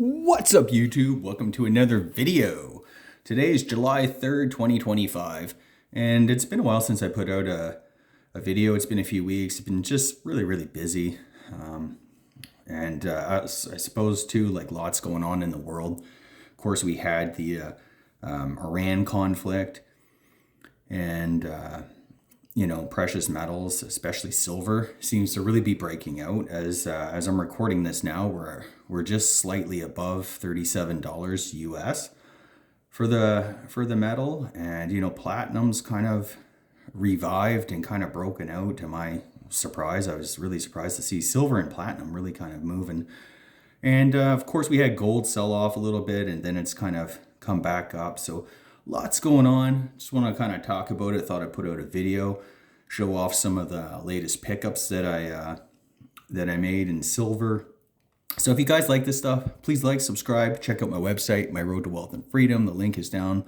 What's up, YouTube? Welcome to another video. Today is July 3rd, 2025, and it's been a while since I put out a video. It's been a few weeks. I've been just really busy. I suppose, too, like lots going on in the world. Of course, we had the Iran conflict and precious metals, especially silver, seems to really be breaking out. As I'm recording this now, we're just slightly above $37 US for the metal, and platinum's kind of revived and kind of broken out. To my surprise, I was really surprised to see silver and platinum really kind of moving. And of course, we had gold sell off a little bit, and then it's kind of come back up. So lots going on. Just want to kind of talk about it. Thought I'd put out a video, show off some of the latest pickups that I made in silver. So if you guys like this stuff, please like, subscribe, check out my website, My Road to Wealth and Freedom. The link is down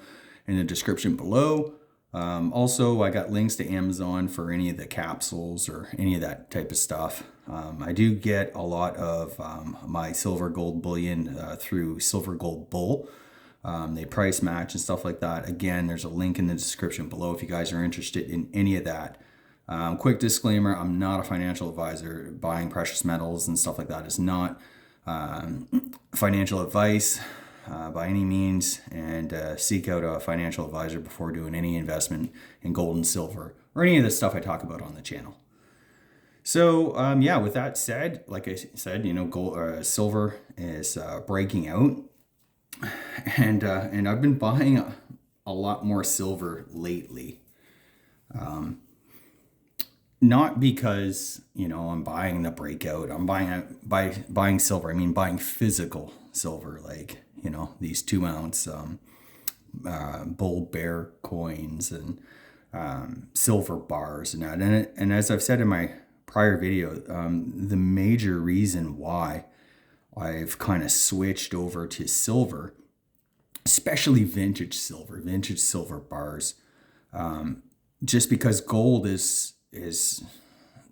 in the description below. Also, I got links to Amazon for any of the capsules or any of that type of stuff. I do get a lot of my silver gold bullion through Silver Gold Bull. They price match and stuff like that. Again, there's a link in the description below if you guys are interested in any of that. Quick disclaimer, I'm not a financial advisor. Buying precious metals and stuff like that is not financial advice by any means, and seek out a financial advisor before doing any investment in gold and silver or any of the stuff I talk about on the channel. So with that said, like I said, gold, silver is breaking out, and I've been buying a lot more silver lately. Not because I'm buying the breakout. I'm buying silver. I mean buying physical silver, like these 2 ounce bull bear coins and silver bars and that. And as I've said in my prior video, the major reason why I've kind of switched over to silver, especially vintage silver bars, just because gold is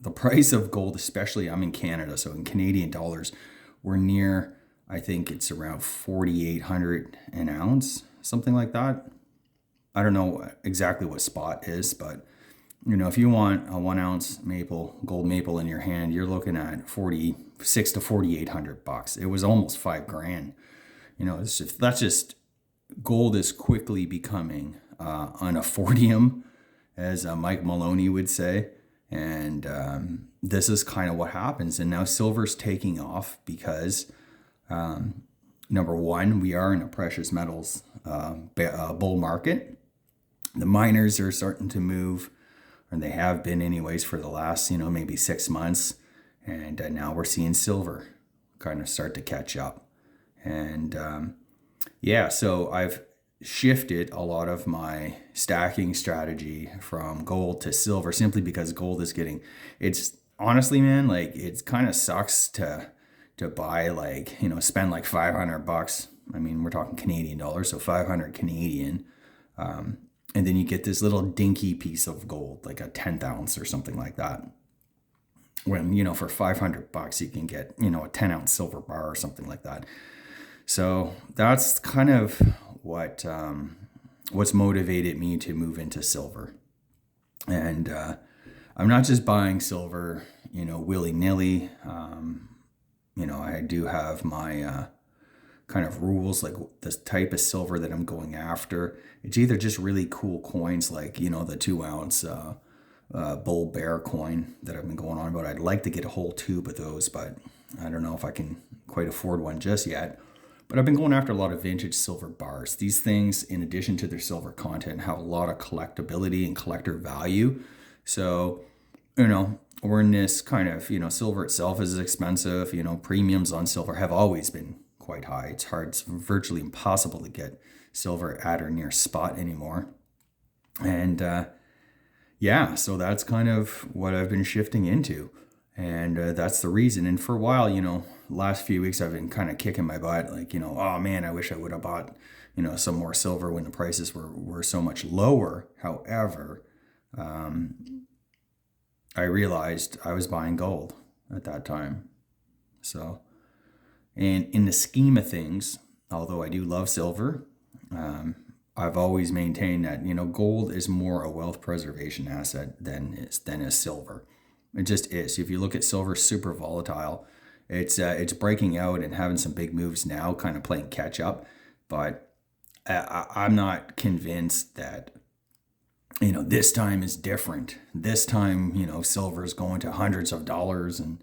the price of gold, especially I'm in Canada, so in Canadian dollars, we're near, I think it's around 4,800 an ounce, something like that. I don't know exactly what spot is, but if you want a 1 ounce gold maple in your hand, you're looking at 46 to 4,800 bucks. It was almost $5,000. That's just, gold is quickly becoming an affordium, as Mike Maloney would say. And this is kind of what happens. And now silver's taking off because, number one, we are in a precious metals bull market. The miners are starting to move, or they have been anyways for the last, maybe 6 months. And now we're seeing silver kind of start to catch up. And so I've shifted a lot of my stacking strategy from gold to silver simply because gold is it's honestly, man, like it kind of sucks to buy, like, spend like 500 bucks. I mean, we're talking Canadian dollars, so 500 Canadian. And then you get this little dinky piece of gold, like a 10th ounce or something like that. When, for 500 bucks, you can get, a 10 ounce silver bar or something like that. So that's kind of what's motivated me to move into silver. And I'm not just buying silver, willy-nilly. I do have my kind of rules, like the type of silver that I'm going after. It's either just really cool coins, like, the 2 ounce bull bear coin that I've been going on about. I'd like to get a whole tube of those, but I don't know if I can quite afford one just yet. But I've been going after a lot of vintage silver bars. These things, in addition to their silver content, have a lot of collectability and collector value. So, we're in this kind of, silver itself is expensive. Premiums on silver have always been quite high. It's virtually impossible to get silver at or near spot anymore. And so that's kind of what I've been shifting into. And that's the reason. And for a while, last few weeks, I've been kind of kicking my butt, like, oh man, I wish I would have bought, some more silver when the prices were so much lower. However, I realized I was buying gold at that time. So, And in the scheme of things, although I do love silver, I've always maintained that, gold is more a wealth preservation asset than is silver. It just is. If you look at silver, super volatile. It's breaking out and having some big moves now, kind of playing catch up. But I'm not convinced that, this time is different. This time, silver is going to hundreds of dollars, and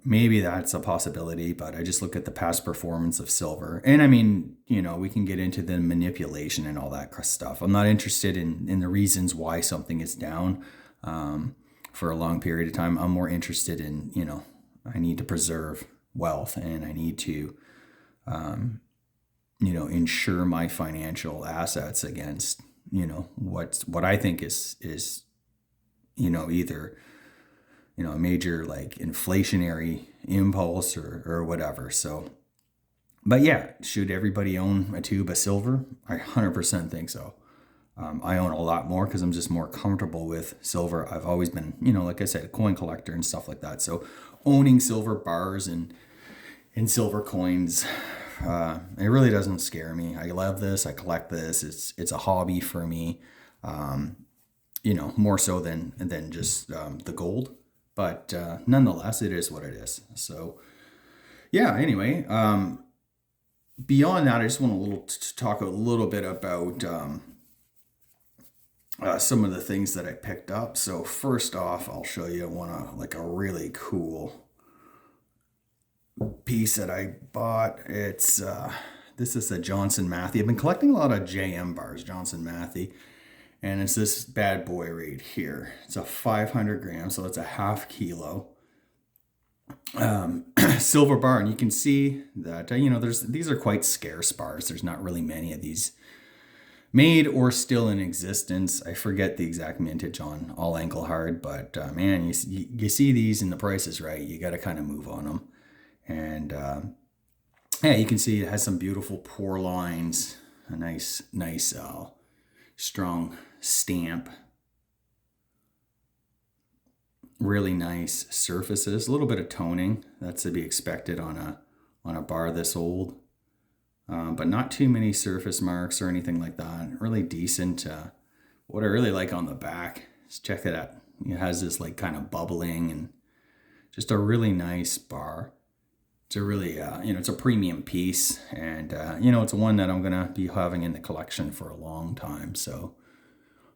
maybe that's a possibility, but I just look at the past performance of silver. And I mean, we can get into the manipulation and all that stuff. I'm not interested in the reasons why something is down for a long period of time. I'm more interested in, I need to preserve wealth, and I need to, insure my financial assets against, what I think is, either, a major like inflationary impulse or whatever. So, but yeah, should everybody own a tube of silver? I 100% think so. I own a lot more because I'm just more comfortable with silver. I've always been, like I said, a coin collector and stuff like that. So owning silver bars and silver coins, it really doesn't scare me. I love this. I collect this. It's a hobby for me. More so than just the gold. But nonetheless, it is what it is. So, yeah, anyway, beyond that, I just want to talk a little bit about some of the things that I picked up. So first off, I'll show you a really cool piece that I bought. This is a Johnson Matthey. I've been collecting a lot of JM bars, Johnson Matthey. And it's this bad boy right here. It's a 500 grams, so it's a half kilo silver bar. And you can see that, these are quite scarce bars. There's not really many of these made or still in existence. I forget the exact mintage on All Ankle Hard, but man, you see these and the price is right. You got to kind of move on them. And yeah, you can see it has some beautiful pour lines, a nice, strong stamp, really nice surfaces, a little bit of toning. That's to be expected on a bar this old, but not too many surface marks or anything like that. Really decent. What I really like on the back is, check it out. It has this like kind of bubbling and just a really nice bar. It's a really, it's a premium piece, and it's one that I'm gonna be having in the collection for a long time. So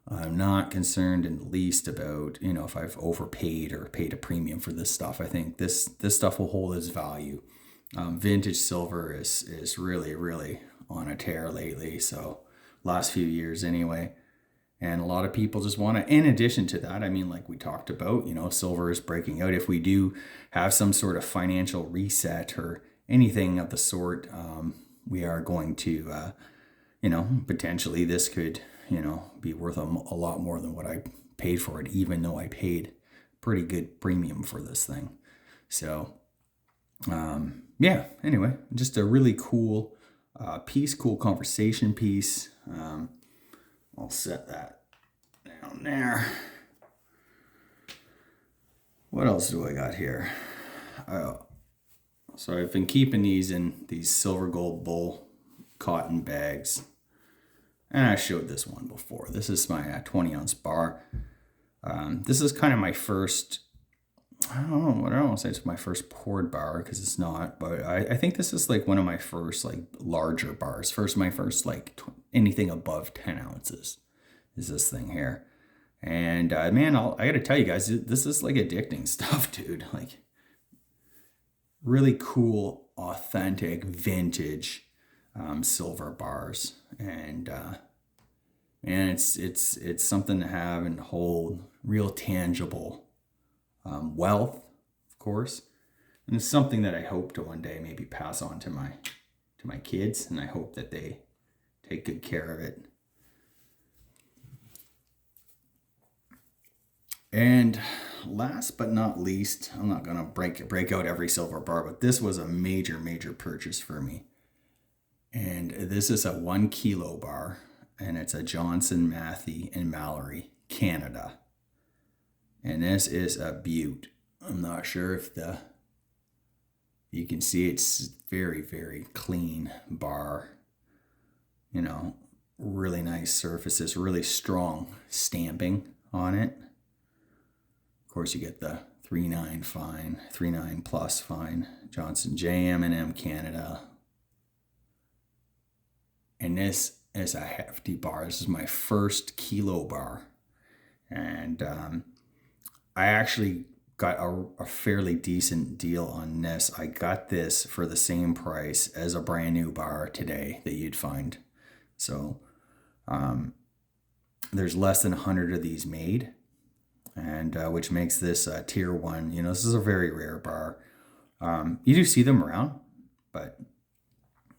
I'm not concerned in the least about, if I've overpaid or paid a premium for this stuff. I think this stuff will hold its value. Vintage silver is really, really on a tear lately. So last few years anyway. And a lot of people just want to, in addition to that, I mean, like we talked about, silver is breaking out. If we do have some sort of financial reset or anything of the sort, we are going to, potentially this could, be worth a lot more than what I paid for it, even though I paid pretty good premium for this thing. So, yeah, anyway, just a really cool piece, cool conversation piece. I'll set that down there. What else do I got here? So I've been keeping these in these silver gold bull cotton bags. And I showed this one before. This is my 20 ounce bar. This is kind of my first, I don't want to say it's my first poured bar because it's not, but I think this is like one of my first like larger bars. My first like anything above 10 ounces is this thing here. And man, I gotta tell you guys, this is like addicting stuff, dude. Like really cool, authentic, vintage silver bars. And man, it's something to have and hold, real tangible wealth, of course. And it's something that I hope to one day maybe pass on to my kids, and I hope that they take good care of it. And last but not least, I'm not gonna break out every silver bar, but this was a major purchase for me. And this is a 1 kilo bar, and it's a Johnson Matthey in Mallory, Canada. And this is a beaut. I'm not sure if You can see it's very, very clean bar, you know, really nice surfaces, really strong stamping on it. Of course, you get the 3.9 fine, 3.9 plus fine, Johnson J, M&M Canada. And this is a hefty bar. This is my first kilo bar. And I actually got a fairly decent deal on this. I got this for the same price as a brand new bar today that you'd find. So there's less than 100 of these made, and which makes this tier 1. You know, this is a very rare bar. You do see them around, but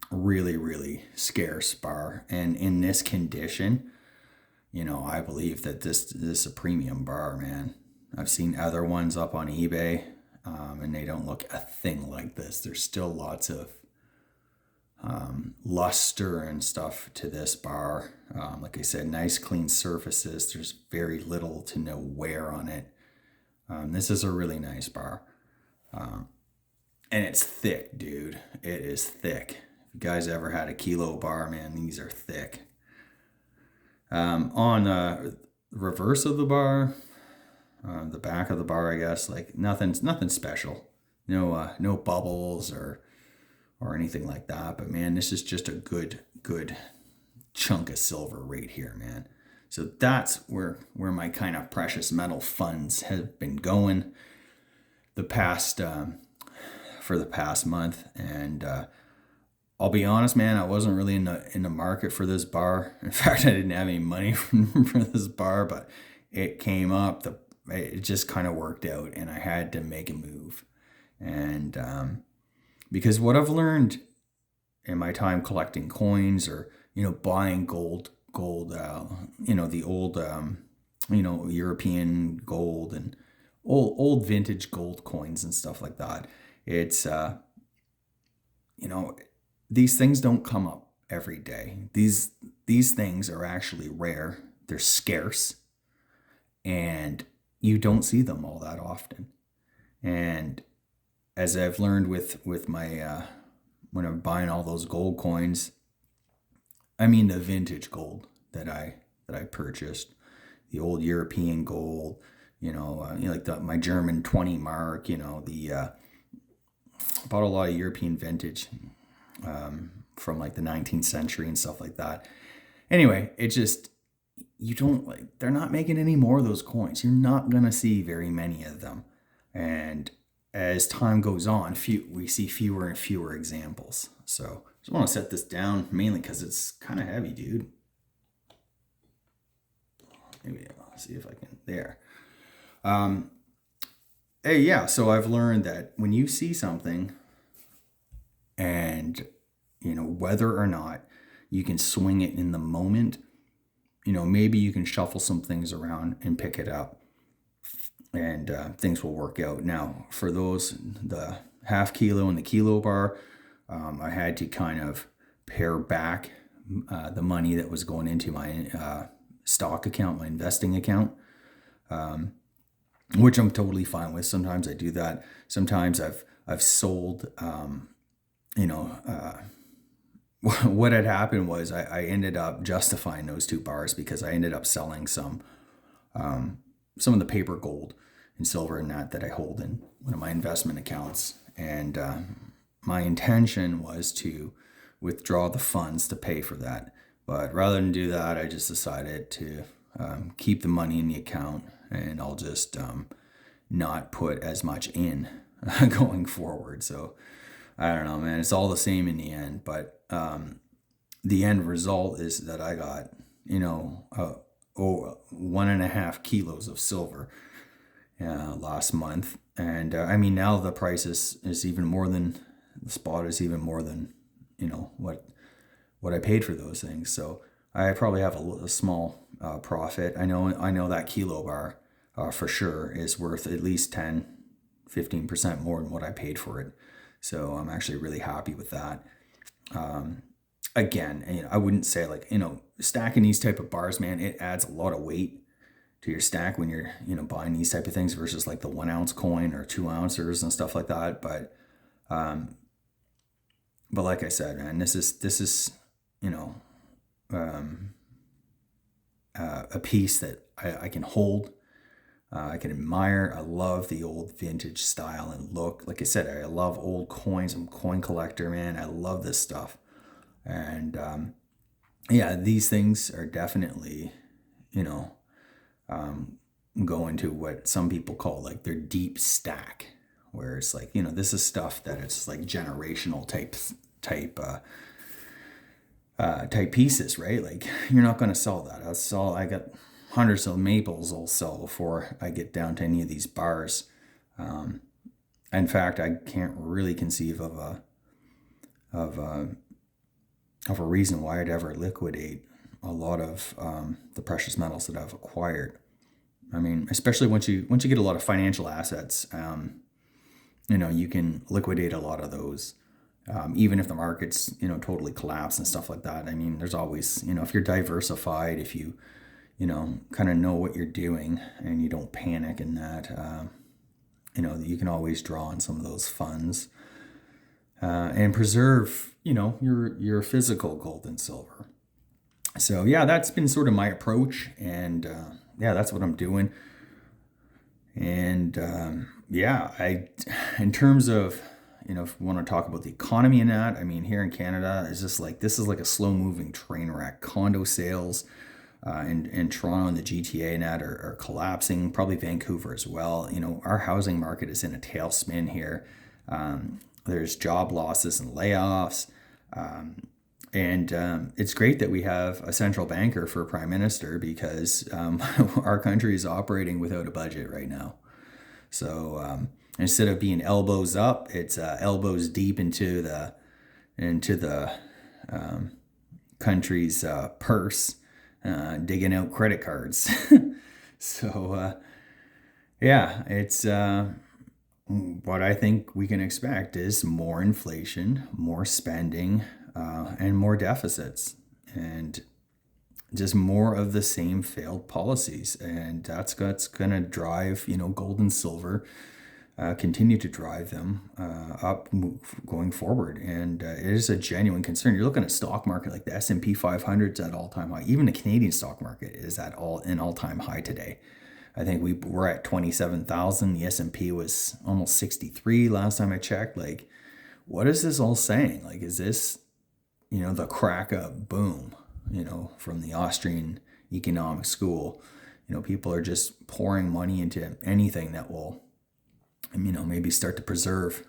really, really scarce bar. And in this condition, you know, I believe that this is a premium bar, man. I've seen other ones up on eBay, and they don't look a thing like this. There's still lots of luster and stuff to this bar. Like I said, nice clean surfaces. There's very little to no wear on it. This is a really nice bar. And it's thick, dude. It is thick. If you guys ever had a kilo bar, man, these are thick. On the reverse of the bar, the back of the bar, I guess, like nothing special. No bubbles or anything like that. But man, this is just a good chunk of silver right here, man. So that's where my kind of precious metal funds have been going for the past month. And I'll be honest, man, I wasn't really in the market for this bar. In fact, I didn't have any money for this bar, but it came up. It just kind of worked out, and I had to make a move. And because what I've learned in my time collecting coins, or buying gold, the old European gold and old vintage gold coins and stuff like that, it's these things don't come up every day. These things are actually rare. They're scarce, and you don't see them all that often. And as I've learned with my when I'm buying all those gold coins, I mean the vintage gold that I purchased, the old European gold, like my German 20 mark, I bought a lot of European vintage from like the 19th century and stuff like that. Anyway, it just, they're not making any more of those coins. You're not going to see very many of them. And as time goes on, we see fewer and fewer examples. So I just want to set this down mainly because it's kind of heavy, dude. Maybe I'll see if I can, there. Hey, yeah, so I've learned that when you see something and, whether or not you can swing it in the moment, maybe you can shuffle some things around and pick it up, and things will work out. Now, for the half kilo and the kilo bar, I had to kind of pare back the money that was going into my stock account, my investing account, which I'm totally fine with. Sometimes I do that. Sometimes I've sold, what had happened was I ended up justifying those two bars because I ended up selling some of the paper gold and silver and that I hold in one of my investment accounts. And my intention was to withdraw the funds to pay for that. But rather than do that, I just decided to keep the money in the account, and I'll just not put as much in going forward. So I don't know, man. It's all the same in the end. But the end result is that I got, 1.5 kilos of silver last month. And now the price is even more than, the spot is even more than, what I paid for those things. So I probably have a small profit. I know that kilo bar for sure is worth at least 10-15% more than what I paid for it. So I'm actually really happy with that. Again, I wouldn't say stacking these type of bars, man, it adds a lot of weight to your stack when you're, buying these type of things versus like the 1 ounce coin or 2 ounces and stuff like that. But But like I said, man, this is you know a piece that I can hold. I can admire. I love the old vintage style and look. Like I said, I love old coins. I'm a coin collector, man. I love this stuff. And yeah, these things are definitely, you know, going to what some people call like their deep stack, where it's like, this is stuff that it's like generational type pieces, right? Like you're not going to sell that. I got hundreds of maples I'll sell before I get down to any of these bars. In fact, I can't really conceive of of a of a reason why I'd ever liquidate a lot of the precious metals that I've acquired. I mean, especially once you get a lot of financial assets, you can liquidate a lot of those, even if the markets totally collapse and stuff like that. I mean, there's always if you're diversified, if you kind of know what you're doing and you don't panic in that, you can always draw on some of those funds and preserve your physical gold and silver. So yeah, that's been sort of my approach, and yeah, that's what I'm doing. And yeah, in terms of if we want to talk about the economy and that, I mean, here in Canada, it's just like this is like a slow moving train wreck. Condo sales in Toronto and the GTA and that are collapsing. Probably Vancouver as well. Our housing market is in a tailspin here. There's job losses and layoffs. And it's great that we have a central banker for prime minister, because our country is operating without a budget right now. So instead of being elbows up, it's elbows deep into the country's purse, digging out credit cards. So yeah, it's what I think we can expect is more inflation, more spending, and more deficits, and just more of the same failed policies. And that's what's going to drive, gold and silver, continue to drive them up going forward. And it is a genuine concern. You're looking at stock market like the S&P 500 is at all-time high. Even the Canadian stock market is at an all-time high today. I think we're at 27,000. The S&P was almost 63 last time I checked. Like, what is this all saying? Like, is this the crack up boom, from the Austrian economic school? People are just pouring money into anything that will, maybe start to preserve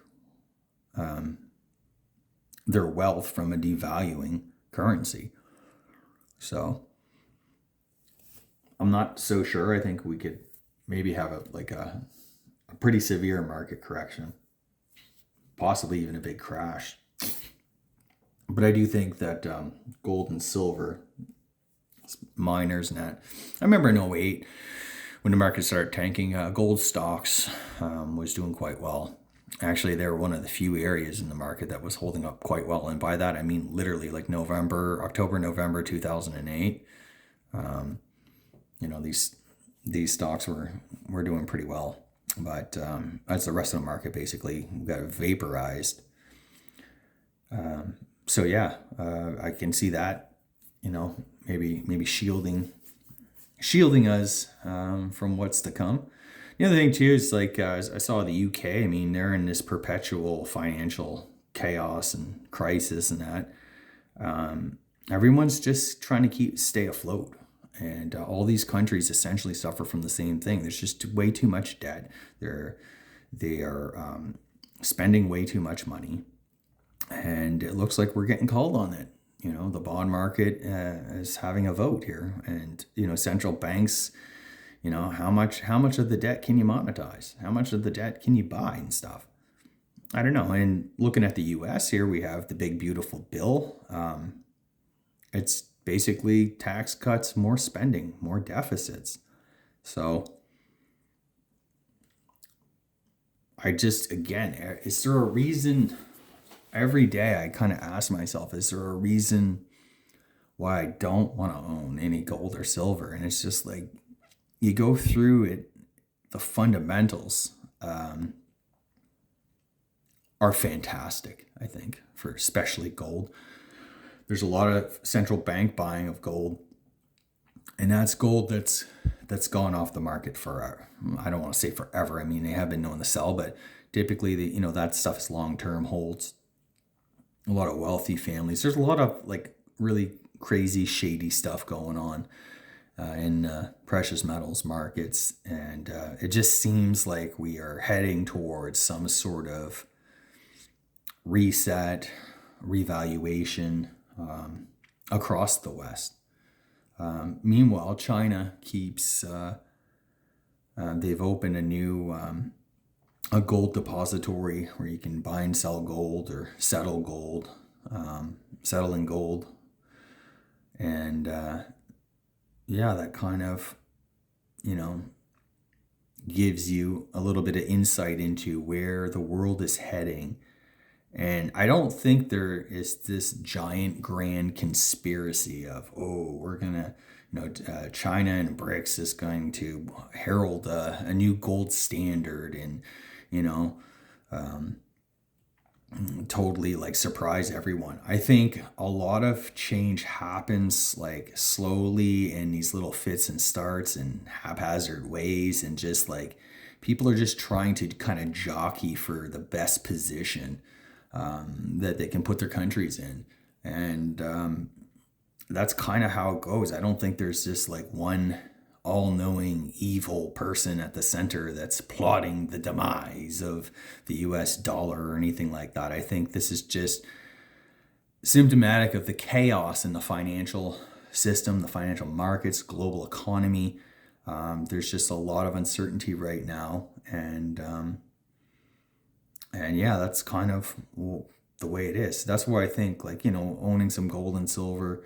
their wealth from a devaluing currency. So I'm not so sure. I think we could maybe have a pretty severe market correction, possibly even a big crash. But I do think that gold and silver miners and that. I remember in 2008 when the market started tanking, gold stocks was doing quite well. Actually, they were one of the few areas in the market that was holding up quite well. And by that, I mean literally like October, November 2008. These stocks were doing pretty well. But as the rest of the market basically got vaporized. So yeah, I can see that, maybe shielding us from what's to come. The other thing too is like I saw the UK. I mean, they're in this perpetual financial chaos and crisis and that. Everyone's just trying to stay afloat, and all these countries essentially suffer from the same thing. There's just way too much debt. They are spending way too much money. And it looks like we're getting called on it. The bond market is having a vote here, and central banks. How much of the debt can you monetize? How much of the debt can you buy and stuff? I don't know. And looking at the U.S. here, we have the big beautiful bill. It's basically tax cuts, more spending, more deficits. So again, is there a reason? Every day I kind of ask myself, is there a reason why I don't want to own any gold or silver? And it's just like, you go through it, the fundamentals are fantastic, I think, for especially gold. There's a lot of central bank buying of gold, and that's gold that's gone off the market for, I don't want to say forever. I mean, they have been known to sell, but typically that stuff is long-term holds. A lot of wealthy families. There's a lot of like really crazy shady stuff going on in precious metals markets, and it just seems like we are heading towards some sort of reset, revaluation across the West. Meanwhile, China keeps, they've opened a gold depository where you can buy and sell gold or settle gold, settle in gold. And yeah, that kind of, gives you a little bit of insight into where the world is heading. And I don't think there is this giant grand conspiracy of, we're going to, China and BRICS is going to herald a new gold standard and, totally like surprise everyone. I think a lot of change happens like slowly in these little fits and starts and haphazard ways, and just like people are just trying to kind of jockey for the best position that they can put their countries in. And that's kind of how it goes. I don't think there's just like one all-knowing evil person at the center that's plotting the demise of the US dollar or anything like that. I think this is just symptomatic of the chaos in the financial system, the financial markets, global economy. There's just a lot of uncertainty right now, and yeah, that's kind of the way it is. That's why I think, like, owning some gold and silver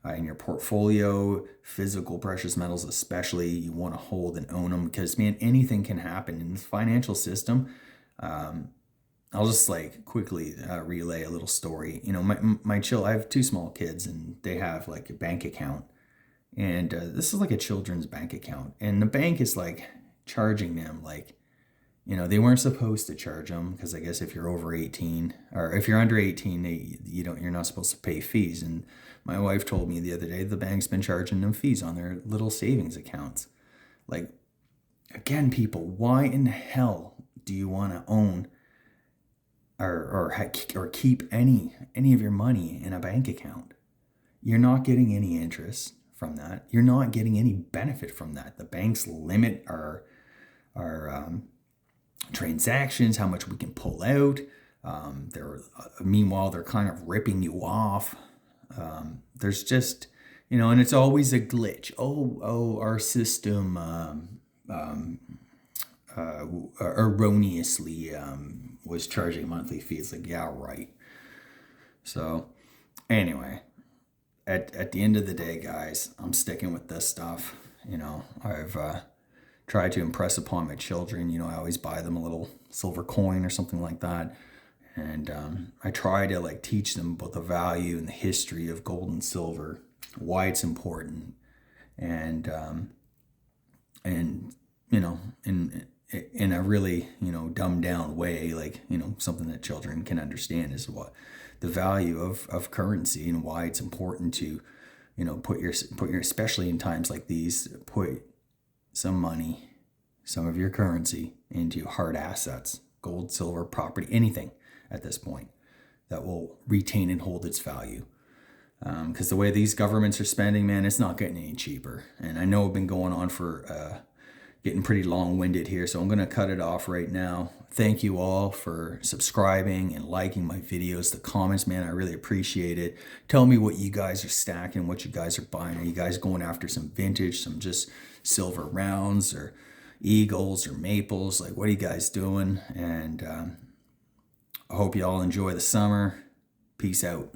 in your portfolio, physical precious metals especially, you want to hold and own them, because, man, anything can happen in the financial system. I'll just like quickly relay a little story. I have two small kids, and they have like a bank account, and this is like a children's bank account, and the bank is like charging them like, they weren't supposed to charge them, because I guess if you're over 18 or if you're under 18, you're not supposed to pay fees. And my wife told me the other day the bank's been charging them fees on their little savings accounts. Like, again, people, why in the hell do you want to own or keep any of your money in a bank account? You're not getting any interest from that. You're not getting any benefit from that. The banks limit our transactions, how much we can pull out. Meanwhile, they're kind of ripping you off. There's just, and it's always a glitch. Our system erroneously was charging monthly fees. Like, yeah, right. So anyway, at the end of the day, guys, I'm sticking with this stuff. I've try to impress upon my children. I always buy them a little silver coin or something like that. And I try to like teach them about the value and the history of gold and silver, why it's important. And in a really, dumbed down way, like, something that children can understand, is what the value of currency and why it's important to, put your, especially in times like these, put some money, some of your currency into hard assets, gold, silver, property, anything at this point that will retain and hold its value. Because the way these governments are spending, man, it's not getting any cheaper. And I know I've been going on for getting pretty long-winded here, so I'm going to cut it off right now. Thank you all for subscribing and liking my videos. The comments, man, I really appreciate it. Tell me what you guys are stacking, what you guys are buying. Are you guys going after some vintage, some just silver rounds or eagles or maples? Like, what are you guys doing? And I hope you all enjoy the summer. Peace out.